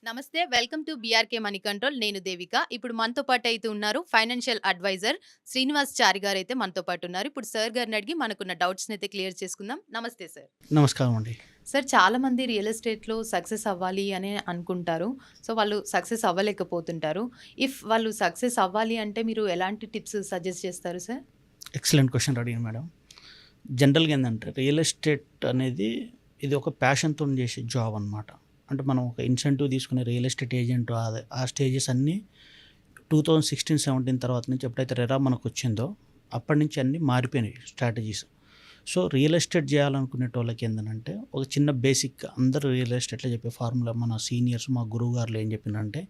నమస్తే. Welcome to BRK money control. నేను దేవిక. ఇప్పుడు మనతో పాటయితే ఉన్నారు ఫైనాన్షియల్ అడ్వైజర్ శ్రీనివాస్ చారి గారైతే మనతో పాటున్నారు. ఇప్పుడు సార్ గారిని అడిగి మనకున్న డౌట్స్‌నైతే క్లియర్ చేసుకుందాం. నమస్తే సార్. నమస్కారం అండి. సార్ చాలామంది రియల్ ఎస్టేట్‌లో సక్సెస్ అవ్వాలి అని అనుకుంటారు. సో, వాళ్ళు సక్సెస్ అవ్వలేకపోతుంటారు. వాళ్ళు సక్సెస్ అవ్వాలి అంటే మీరు ఎలాంటి టిప్స్ సజెస్ట్ చేస్తారు సార్? ఎక్సలెంట్ క్వెషన్ అడిగారు మేడం. జనరల్‌గా ఏందంటే రియల్ ఎస్టేట్ అనేది ఇది ఒక ప్యాషన్‌తోని చేసే జాబ్ అనమాట. అంటే మనం ఒక ఇన్సెంటివ్ తీసుకునే రియల్ ఎస్టేట్ ఏజెంట్ ఆ స్టేజెస్ అన్నీ 2016, 17 తర్వాత నుంచి ఎప్పుడైతే రెరా మనకొచ్చిందో అప్పటి నుంచి అన్నీ మారిపోయినాయి స్ట్రాటజీస్. సో, రియల్ ఎస్టేట్ చేయాలనుకునేటోళ్ళకి ఏందనంటే ఒక చిన్న బేసిక్ అందరూ రియల్ ఎస్టేట్‌లో చెప్పే ఫార్ములా మన సీనియర్స్ మా గురువుగారులు ఏం చెప్పిండ్రంటే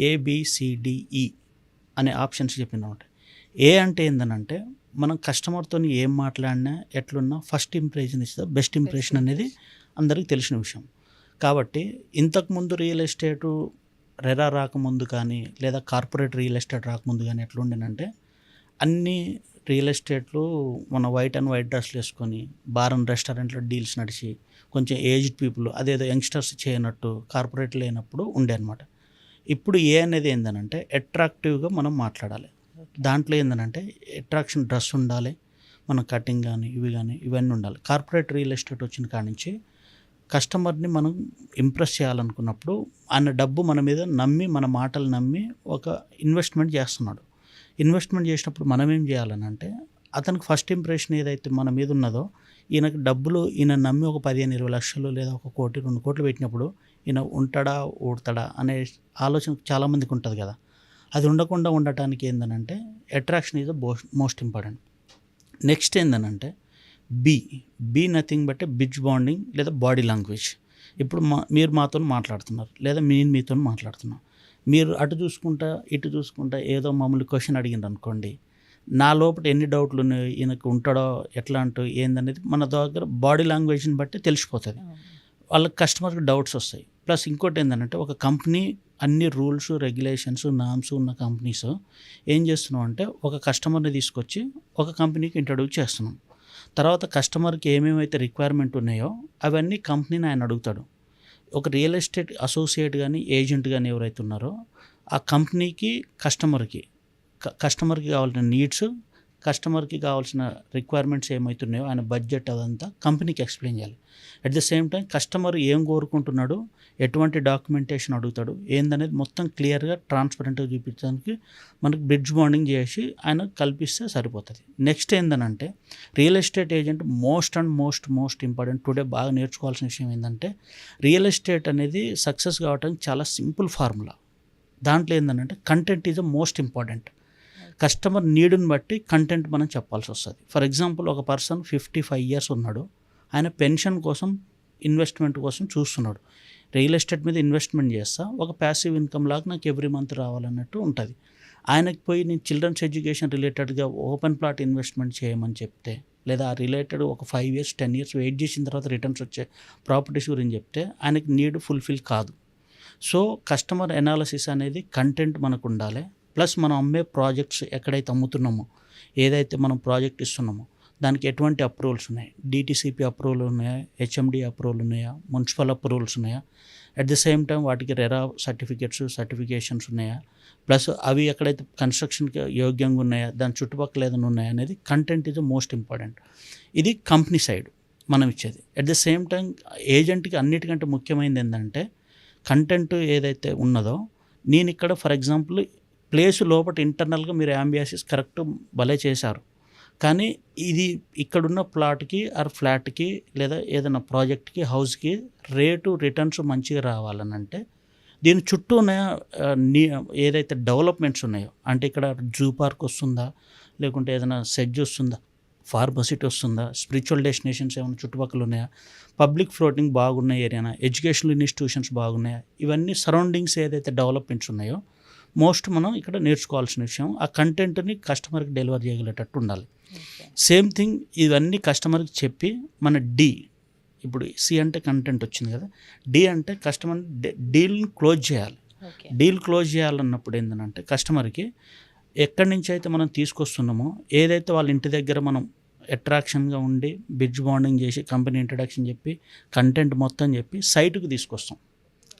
ఏబిసిడిఈ అనే ఆప్షన్స్ చెప్పిండ్రన్నమాట. ఏ అంటే ఏందనంటే మనం కస్టమర్‌తోని ఏం మాట్లాడినా, ఎట్లున్నా first impression is the best impression అనేది అందరికీ తెలిసిన విషయం. కాబట్టి ఇంతకుముందు రియల్ ఎస్టేటు రెరా రాకముందు కానీ, లేదా కార్పొరేట్ రియల్ ఎస్టేట్ రాకముందు కానీ ఎట్లుండేనంటే అన్నీ రియల్ ఎస్టేట్లు మన వైట్ అండ్ వైట్ డ్రెస్సులు వేసుకొని బార్ అండ్ రెస్టారెంట్‌లో డీల్స్ నడిచి కొంచెం ఏజ్డ్ పీపుల్ అదేదో యంగ్‌స్టర్స్ చేయనట్టు కార్పొరేట్ లేనప్పుడు ఉండే అనమాట. ఇప్పుడు ఏ అనేది ఏందనంటే అట్రాక్టివ్‌గా మనం మాట్లాడాలి. దాంట్లో ఏందనంటే అట్రాక్షన్ డ్రెస్ ఉండాలి. మన కటింగ్ గానీ, ఇవన్నీ ఉండాలి. కార్పొరేట్ రియల్ ఎస్టేట్ వచ్చిన కాడ్నుంచి కస్టమర్‌ని మనం ఇంప్రెస్ చేయాలనుకున్నప్పుడు ఆయన డబ్బు మన మీద నమ్మి, మన మాటలు నమ్మి ఒక ఇన్వెస్ట్‌మెంట్ చేస్తున్నాడు. ఇన్వెస్ట్‌మెంట్ చేసినప్పుడు మనం ఏం చేయాలనంటే అతనికి ఫస్ట్ ఇంప్రెషన్ ఏదైతే మన మీద ఉన్నదో ఈయనకి డబ్బులు ఈయన నమ్మి ఒక 15, 20 లక్షలు లేదా 1,00,00,000, 2,00,00,000 పెట్టినప్పుడు ఈయన ఉంటాడా? ఊడతాడా? అనే ఆలోచన చాలామందికి ఉంటది కదా! అది ఉండకుండా ఉండటానికి ఏందనంటే attraction is the most important. Next ఏందనంటే B. B nothing but bridge bonding లేదా బాడీ లాంగ్వేజ్. ఇప్పుడు మీరు మాతోని మాట్లాడుతున్నారు, లేదా నేను మీతోని మాట్లాడుతున్నా. మీరు అటు చూసుకుంటా, ఇటు చూసుకుంటా ఏదో మమ్మల్ని క్వెషన్ అడిగిండ్రనుకోండి, నా లోపట ఎన్ని డౌట్లు ఉన్నాయి, ఈయనకు ఉంటాడో ఎట్లా అంటూ ఏందనేది మన దగ్గర బాడీ లాంగ్వేజ్‌ని బట్టి తెలిసిపోతది. వాళ్ళకి కస్టమర్‌కి డౌట్స్ వస్తాయి. ప్లస్ ఇంకోటి ఏందనంటే ఒక కంపెనీ అన్ని రూల్స్, రెగ్యులేషన్స్, నార్మ్స్ ఉన్న కంపెనీస్ ఏం చేస్తున్నాం అంటే ఒక కస్టమర్‌ని తీసుకొచ్చి ఒక కంపెనీకి ఇంట్రొడ్యూస్ చేస్తున్నాం. తర్వాత కస్టమర్‌కి ఏమేమైతే రిక్వైర్మెంట్ ఉన్నాయో అవన్నీ కంపెనీని ఆయన అడుగుతాడు. ఒక రియల్ ఎస్టేట్ అసోసియేట్ గానీ, ఏజెంట్ గానీ ఎవరైతే ఉన్నారో ఆ కంపెనీకి, కస్టమర్‌కి కావాల్సిన నీడ్స్, కస్టమర్‌కి కావాల్సిన రిక్వైర్మెంట్స్ ఏమైతున్నాయో ఆయన బడ్జెట్ అదంతా కంపెనీకి ఎక్స్‌ప్లెయిన్ చేయాలి. At the same time customer ఏం కోరుకుంటున్నాడు, ఎటువంటి డాక్యుమెంటేషన్ అడుగుతాడు, ఏందనేది మొత్తం క్లియర్‌గా, ట్రాన్స్‌పరెంట్‌గా చూపించడానికి మనకి బ్రిడ్జ్ బాండింగ్ చేసి ఆయన కల్పిస్తే సరిపోతుంది. నెక్స్ట్ ఏందనంటే real estate agent most important today బాగా నేర్చుకోవాల్సిన విషయం ఏందంటే రియల్ ఎస్టేట్ అనేది సక్సెస్ కావడానికి చాలా సింపుల్ ఫార్ములా. దాంట్లో ఏందనంటే content is the most important. Customer నీడ్‌ని బట్టి కంటెంట్ మనం చెప్పాల్సి వస్తది. ఫర్ ఎగ్జాంపుల్ ఒక పర్సన్ 55 ఇయర్స్ ఉన్నాడు. ఆయన పెన్షన్ కోసం, ఇన్వెస్ట్‌మెంట్ కోసం చూస్తున్నాడు. రియల్ ఎస్టేట్ మీద ఇన్వెస్ట్‌మెంట్ చేస్తా, ఒక ప్యాసివ్ ఇన్‌కమ్ లాగా నాకు ఎవ్రీ మంత్ రావాలన్నట్టు ఉంటది. ఆయనకి పోయి నేను చిల్డ్రన్స్ ఎడ్యుకేషన్ రిలేటెడ్‌గా ఓపెన్ ప్లాట్ ఇన్వెస్ట్‌మెంట్ చేయమని చెప్తే, లేదా రిలేటెడ్ ఒక 5 ఇయర్స్, 10 ఇయర్స్ వెయిట్ చేసిన తర్వాత రిటర్న్స్ వచ్చే ప్రాపర్టీస్ గురించి చెప్తే ఆయనకి నీడ్ ఫుల్‌ఫిల్ కాదు. సో, కస్టమర్ ఎనాలిసిస్ అనేది కంటెంట్ మనకుండాలి. ప్లస్ మనం అమ్మే ప్రాజెక్ట్స్ ఎక్కడైతే అమ్ముతున్నామో, ఏదైతే మనం ప్రాజెక్ట్ ఇస్తున్నామో దానికి ఎటువంటి అప్రూవల్స్ ఉన్నాయి, డీటీసీపీ అప్రూవల్ ఉన్నాయా, హెచ్ఎండి అప్రూవల్ ఉన్నాయా, మున్సిపల్ అప్రూవల్స్ ఉన్నాయా, అట్ ద సేమ్ టైం వాటికి రెరా సర్టిఫికేషన్స్ ఉన్నాయా, ప్లస్ అవి ఎక్కడైతే కన్స్ట్రక్షన్కి యోగ్యంగా ఉన్నాయా, దాని చుట్టుపక్కల ఏదైనా ఉన్నాయా అనేది కంటెంట్ ఈజ్ మోస్ట్ ఇంపార్టెంట్. ఇది కంపెనీ సైడ్ మనం ఇచ్చేది. అట్ ద సేమ్ టైం ఏజెంట్కి అన్నిటికంటే ముఖ్యమైనది ఏంటంటే కంటెంట్ ఏదైతే ఉన్నదో, నేను ఇక్కడ ఫర్ ఎగ్జాంపుల్ ప్లేస్ లోపల ఇంటర్నల్‌గా మీరు యాంబియాసిస్ కరెక్ట్ భలే చేశారు. కానీ ఇది ఇక్కడున్న ప్లాట్‌కి ఆర్ ఫ్లాట్‌కి లేదా ఏదైనా ప్రాజెక్ట్‌కి, హౌస్‌కి రిటర్న్స్ మంచిగా రావాలనంటే దీని చుట్టూ ఉన్న ఏదైతే డెవలప్‌మెంట్స్ ఉన్నాయో, అంటే ఇక్కడ జూ పార్క్ వస్తుందా, లేకుంటే ఏదైనా సెడ్జ్ వస్తుందా, ఫార్మసిటీ వస్తుందా, స్పిరిచువల్ డెస్టినేషన్స్ ఏమైనా చుట్టుపక్కల ఉన్నాయా, పబ్లిక్ ఫ్లోటింగ్ బాగున్న ఏరియానా, ఎడ్యుకేషనల్ ఇన్స్టిట్యూషన్స్ బాగున్నాయా, ఇవన్నీ సరౌండింగ్స్ ఏదైతే డెవలప్‌మెంట్స్ ఉన్నాయో మోస్ట్ మనం ఇక్కడ నేర్చుకోవాల్సిన విషయం. ఆ కంటెంట్‌ని కస్టమర్‌కి డెలివర్ చేయగలిగేటట్టు ఉండాలి. సేమ్ థింగ్ ఇవన్నీ కస్టమర్‌కి చెప్పి మన ఇప్పుడు సి అంటే కంటెంట్ వచ్చింది కదా, అంటే కస్టమర్ డీల్‌ని క్లోజ్ చేయాలి. డీల్ క్లోజ్ చేయాలన్నప్పుడు ఏంటంటే కస్టమర్‌కి ఎక్కడి నుంచి అయితే మనం తీసుకొస్తున్నామో, ఏదైతే వాళ్ళ ఇంటి దగ్గర మనం అట్రాక్షన్‌గా ఉండి బ్రిడ్జ్ బాండింగ్ చేసి కంపెనీ ఇంట్రడక్షన్ చెప్పి కంటెంట్ మొత్తం చెప్పి సైట్‌కి తీసుకొస్తాం.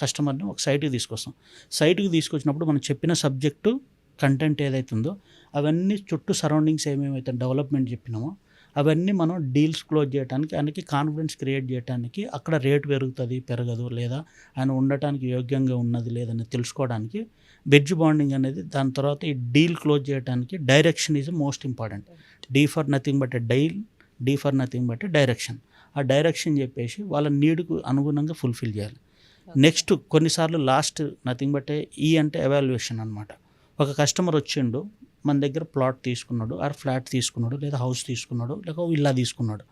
కస్టమర్ని ఒక సైట్కి తీసుకొస్తాం. సైట్కి తీసుకొచ్చినప్పుడు మనం చెప్పిన సబ్జెక్టు కంటెంట్ ఏదైతుందో అవన్నీ చుట్టూ సరౌండింగ్స్ ఏమేమైతే డెవలప్మెంట్ చెప్పినామో అవన్నీ మనం డీల్స్ క్లోజ్ చేయడానికి, ఆయనకి కాన్ఫిడెన్స్ క్రియేట్ చేయడానికి, అక్కడ రేట్ పెరుగుతుంది పెరగదు, లేదా ఆయన ఉండటానికి యోగ్యంగా ఉన్నది లేదని తెలుసుకోవడానికి బ్రిడ్జ్ బాండింగ్ అనేది. దాని తర్వాత ఈ డీల్ క్లోజ్ చేయడానికి direction is most important. D for nothing but a deal, D for nothing but a direction. ఆ డైరెక్షన్ చెప్పేసి వాళ్ళ నీడ్కు అనుగుణంగా ఫుల్ఫిల్ చేయాలి. నెక్స్ట్ కొన్నిసార్లు లాస్ట్ నథింగ్ బట్ ఈ అంటే ఎవాల్యుయేషన్ అనమాట. ఒక కస్టమర్ వచ్చిండు, మన దగ్గర ప్లాట్ తీసుకున్నాడు, ఆర్ ఫ్లాట్ తీసుకున్నాడు, లేదా హౌస్ తీసుకున్నాడు, లేక విల్లా తీసుకున్నాడు.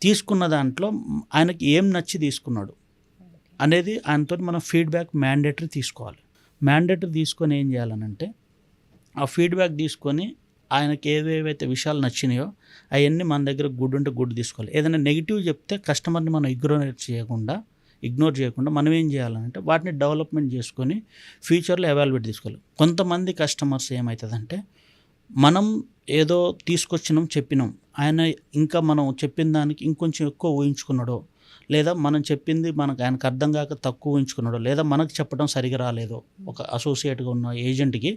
తీసుకున్న దాంట్లో ఆయనకి ఏం నచ్చి తీసుకున్నాడు అనేది ఆయనతో మనం ఫీడ్బ్యాక్ మ్యాండేటరీ తీసుకోవాలి. మ్యాండేటరీ తీసుకొని ఏం చేయాలనంటే ఆ ఫీడ్బ్యాక్ తీసుకొని ఆయనకి ఏవేవైతే విషయాలు నచ్చినాయో అవన్నీ మన దగ్గర గుడ్ ఉంటే గుడ్ తీసుకోవాలి. ఏదైనా నెగిటివ్ చెప్తే కస్టమర్ని మనం ఇగ్నోర్ చేయకుండా మనం ఏం చేయాలంటే వాటిని డెవలప్మెంట్ చేసుకొని ఫ్యూచర్లో ఎవాల్యుయేట్ తీసుకోవాలి. కొంతమంది కస్టమర్స్ ఏమవుతుందంటే మనం ఏదో తీసుకొచ్చినాం చెప్పినాం, ఆయన ఇంకా మనం చెప్పిన దానికి ఇంకొంచెం ఎక్కువ ఊహించుకున్నాడో, లేదా మనం చెప్పింది ఆయనకు అర్థం కాక తక్కువ ఊహించుకున్నాడో, లేదా మనకు చెప్పడం సరిగా రాలేదో, ఒక అసోసియేట్గా ఉన్న ఏజెంట్కి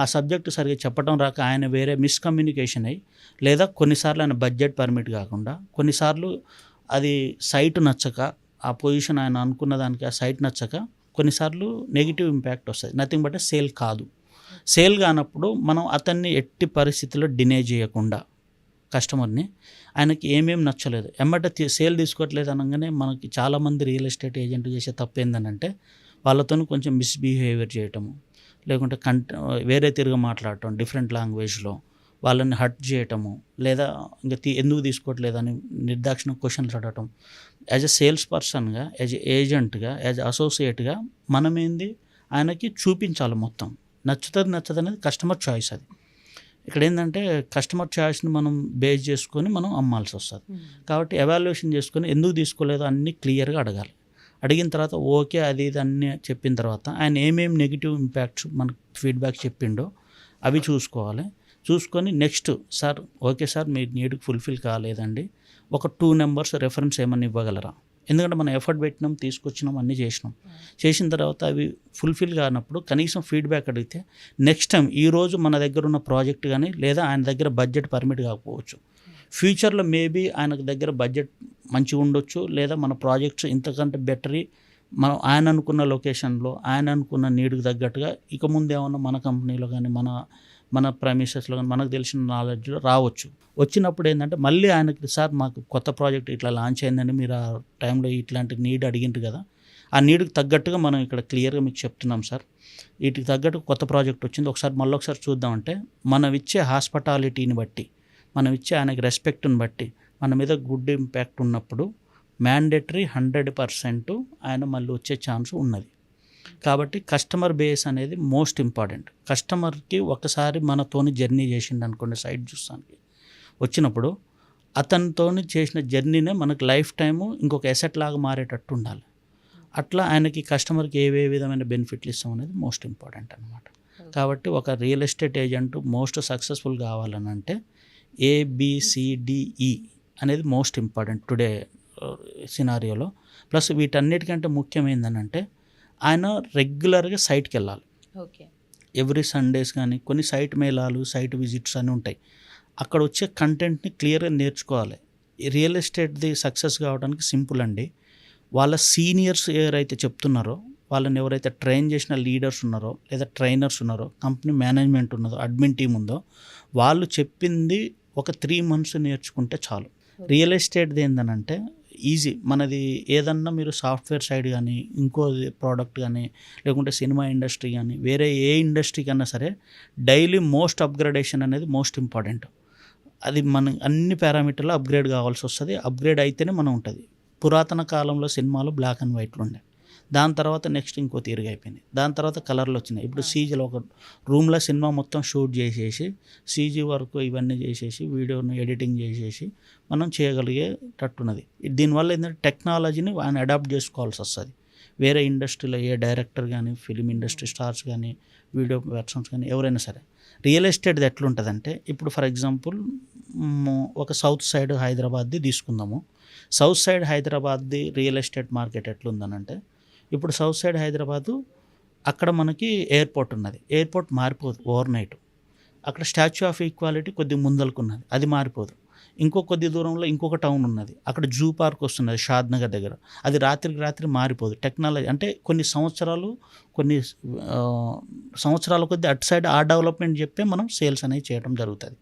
ఆ సబ్జెక్టు సరిగా చెప్పడం రాక ఆయన వేరే మిస్కమ్యూనికేషన్ అయ్యి, లేదా కొన్నిసార్లు ఆయన బడ్జెట్ పర్మిట్ కాకుండా, కొన్నిసార్లు అది సైట్ నచ్చక, ఆ పొజిషన్ ఆయన అనుకున్న దానికి ఆ సైట్ నచ్చక కొన్నిసార్లు నెగిటివ్ ఇంపాక్ట్ వస్తుంది. నథింగ్ బట్ సేల్ కాదు. సేల్ కానప్పుడు మనం అతన్ని ఎట్టి పరిస్థితుల్లో డినే చేయకుండా కస్టమర్ని, ఆయనకి ఏమేమి నచ్చలేదు ఎమ్మటే సేల్ తీసుకోవట్లేదు అనగానే మనకి చాలామంది రియల్ ఎస్టేట్ ఏజెంట్ చేసే తప్పు ఏంటంటే వాళ్ళతో కొంచెం మిస్బిహేవియర్ చేయటము, లేకుంటే వేరే తిరిగి మాట్లాడటం డిఫరెంట్ లాంగ్వేజ్లో, వాళ్ళని హర్ట్ చేయటము, లేదా ఇంకా ఎందుకు తీసుకోవట్లేదని నిర్దాక్షిణ క్వశ్చన్స్ అడగటం. యాజ్ ఎ సేల్స్ పర్సన్గా, యాజ్ ఎ ఏజెంట్గా, యాజ్ అసోసియేట్గా మనం ఏంది ఆయనకి చూపించాలి మొత్తం. నచ్చదు అనేది కస్టమర్ చాయిస్. అది ఇక్కడ ఏంటంటే కస్టమర్ చాయిస్ని మనం బేస్ చేసుకొని మనం అమ్మాల్సి వస్తుంది. కాబట్టి ఎవాల్యుయేషన్ చేసుకొని ఎందుకు తీసుకోలేదో అన్నీ క్లియర్గా అడగాలి. అడిగిన తర్వాత ఓకే అది ఇది అన్నీ చెప్పిన తర్వాత ఆయన ఏమేమి నెగిటివ్ ఇంపాక్ట్స్ మనకు ఫీడ్బ్యాక్ చెప్పిండో అవి చూసుకొని నెక్స్ట్ సార్ ఓకే సార్ మీ నీడ్కి ఫుల్ఫిల్ కాలేదండి, ఒక 2 నెంబర్స్ రెఫరెన్స్ ఏమన్నా ఇవ్వగలరా? ఎందుకంటే మనం ఎఫర్ట్ పెట్టినాం, తీసుకొచ్చినాం, అన్నీ చేసిన తర్వాత అవి ఫుల్ఫిల్ కానప్పుడు కనీసం ఫీడ్బ్యాక్ అడిగితే నెక్స్ట్ టైం ఈరోజు మన దగ్గర ఉన్న ప్రాజెక్ట్ కానీ, లేదా ఆయన దగ్గర బడ్జెట్ పర్మిట్ కాకపోవచ్చు, ఫ్యూచర్లో మేబీ ఆయన దగ్గర బడ్జెట్ మంచిగా ఉండొచ్చు, లేదా మన ప్రాజెక్ట్స్ ఇంతకంటే బెటరీ మనం ఆయన అనుకున్న లొకేషన్లో ఆయన అనుకున్న నీడ్కి తగ్గట్టుగా ఇక ముందు ఏమన్నా మన కంపెనీలో కానీ మన ప్రైమిసెస్లో కానీ మనకు తెలిసిన నాలెడ్జ్లో రావచ్చు. వచ్చినప్పుడు ఏంటంటే మళ్ళీ ఆయనకి సార్ మాకు కొత్త ప్రాజెక్ట్ ఇట్లా లాంచ్ అయిందని మీరు ఆ టైంలో ఇట్లాంటి నీడ్ అడిగిండ్రు కదా, ఆ నీడ్కి తగ్గట్టుగా మనం ఇక్కడ క్లియర్గా మీకు చెప్తున్నాం సార్, వీటికి తగ్గట్టు కొత్త ప్రాజెక్ట్ వచ్చింది, మళ్ళొకసారి చూద్దామంటే మనం ఇచ్చే హాస్పిటాలిటీని బట్టి, మనం ఇచ్చే ఆయనకి రెస్పెక్ట్ని బట్టి మన మీద గుడ్ ఇంపాక్ట్ ఉన్నప్పుడు మ్యాండేటరీ 100% ఆయన మళ్ళీ వచ్చే ఛాన్స్ ఉన్నది. కాబట్టి కస్టమర్ బేస్ అనేది మోస్ట్ ఇంపార్టెంట్. కస్టమర్కి ఒకసారి మనతోని జర్నీ చేసిండు అనుకోండి, సైట్ చూస్తానికి వచ్చినప్పుడు అతనితోని చేసిన జర్నీనే మనకు లైఫ్ టైము ఇంకొక ఎసెట్ లాగా మారేటట్టు ఉండాలి. అట్లా ఆయనకి కస్టమర్కి ఏ విధమైన బెనిఫిట్లు ఇస్తాం అనేది మోస్ట్ ఇంపార్టెంట్ అనమాట. కాబట్టి ఒక real estate agent most successful కావాలని అంటే ABCDE అనేది మోస్ట్ ఇంపార్టెంట్ టుడే సినారియోలో. ప్లస్ వీటన్నిటికంటే ముఖ్యమైనదంటే ఆయన రెగ్యులర్గా సైట్కి వెళ్ళాలి. ఓకే, ఎవ్రీ సండేస్ కానీ కొన్ని సైట్ మేళాలు, సైట్ విజిట్స్ అని ఉంటాయి. అక్కడ వచ్చే కంటెంట్ని క్లియర్గా నేర్చుకోవాలి. రియల్ ఎస్టేట్ది సక్సెస్ కావడానికి సింపుల్ అండి. వాళ్ళ సీనియర్స్ ఎవరైతే చెప్తున్నారో, వాళ్ళని ఎవరైతే ట్రైన్ చేసిన లీడర్స్ ఉన్నారో, లేదా ట్రైనర్స్ ఉన్నారో, కంపెనీ మేనేజ్మెంట్ ఉన్నదో, అడ్మిన్ టీం ఉందో, వాళ్ళు చెప్పింది ఒక 3 months నేర్చుకుంటే చాలు. రియల్ ఎస్టేట్ది ఏంటనంటే ఈజీ. మనది ఏదన్నా మీరు సాఫ్ట్వేర్ సైడ్ కానీ, ఇంకో ప్రోడక్ట్ కానీ, లేకుంటే సినిమా ఇండస్ట్రీ కానీ, వేరే ఏ ఇండస్ట్రీ కన్నా సరే డైలీ మోస్ట్ అప్గ్రేడేషన్ అనేది మోస్ట్ ఇంపార్టెంట్. అది మన అన్ని పారామీటర్లో అప్గ్రేడ్ కావాల్సి వస్తుంది. అప్గ్రేడ్ అయితేనే మనం ఉంటుంది. పురాతన కాలంలో సినిమాలు బ్లాక్ అండ్ వైట్లు ఉండే, దాని తర్వాత నెక్స్ట్ ఇంకో తీరుగా అయిపోయింది, దాని తర్వాత కలర్లు వచ్చినాయి. ఇప్పుడు సీజీలో ఒక రూమ్లో సినిమా మొత్తం షూట్ చేసేసి సీజీ వరకు ఇవన్నీ చేసేసి వీడియోని ఎడిటింగ్ చేసేసి మనం చేయగలిగేటట్టున్నది. దీనివల్ల ఏంటంటే టెక్నాలజీని ఆయన అడాప్ట్ చేసుకోవాల్సి వస్తుంది. వేరే ఇండస్ట్రీలో ఏ డైరెక్టర్ కానీ, ఫిలిం ఇండస్ట్రీ స్టార్స్ కానీ, వీడియో పర్సన్స్ కానీ ఎవరైనా సరే రియల్ ఎస్టేట్ది ఎట్లుంటుందంటే, ఇప్పుడు ఫర్ ఎగ్జాంపుల్ ఒక సౌత్ సైడ్ హైదరాబాద్ది తీసుకుందాము. సౌత్ సైడ్ హైదరాబాద్ది రియల్ ఎస్టేట్ మార్కెట్ ఎట్లుందనంటే, ఇప్పుడు సౌత్ సైడ్ హైదరాబాదు అక్కడ మనకి ఎయిర్పోర్ట్ ఉన్నది. ఎయిర్పోర్ట్ మారిపోదు ఓవర్ నైట్. అక్కడ స్టాచ్యూ ఆఫ్ ఈక్వాలిటీ కొద్దిగా ముందలకున్నది, అది మారిపోదు. ఇంకో కొద్ది దూరంలో ఇంకొక టౌన్ ఉన్నది, అక్కడ జూ పార్క్ వస్తున్నది షాద్ నగర్ దగ్గర, అది రాత్రికి రాత్రి మారిపోదు. టెక్నాలజీ అంటే కొన్ని సంవత్సరాల కొద్ది అటు సైడ్ ఆ డెవలప్మెంట్ చెప్పే మనం సేల్స్ అనేవి చేయడం జరుగుతుంది.